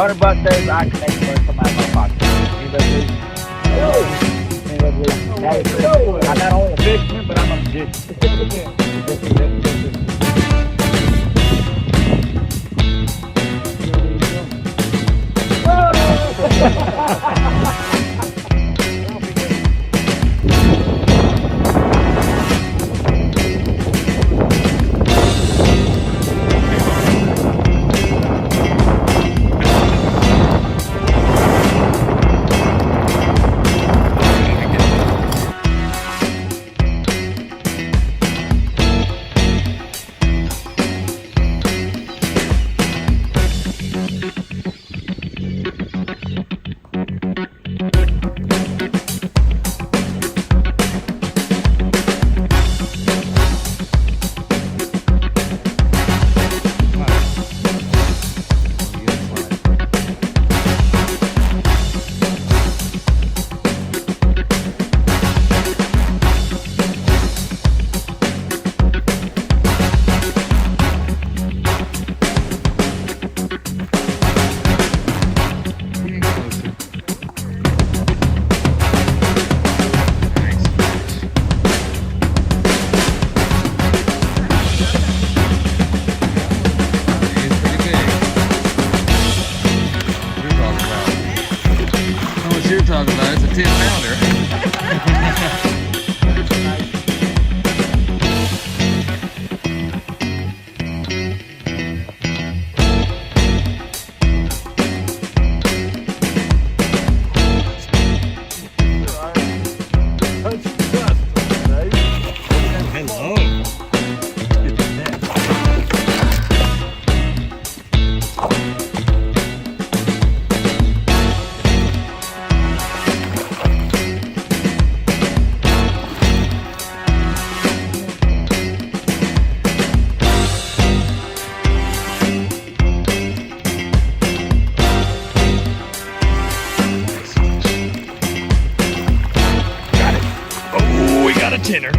$100 says I can make money come out of my pocket. Anybody believe? Anybody believe? I'm not only a fisherman, but I'm a magician. You're talking about, it's a 10-pounder. Got a tenner.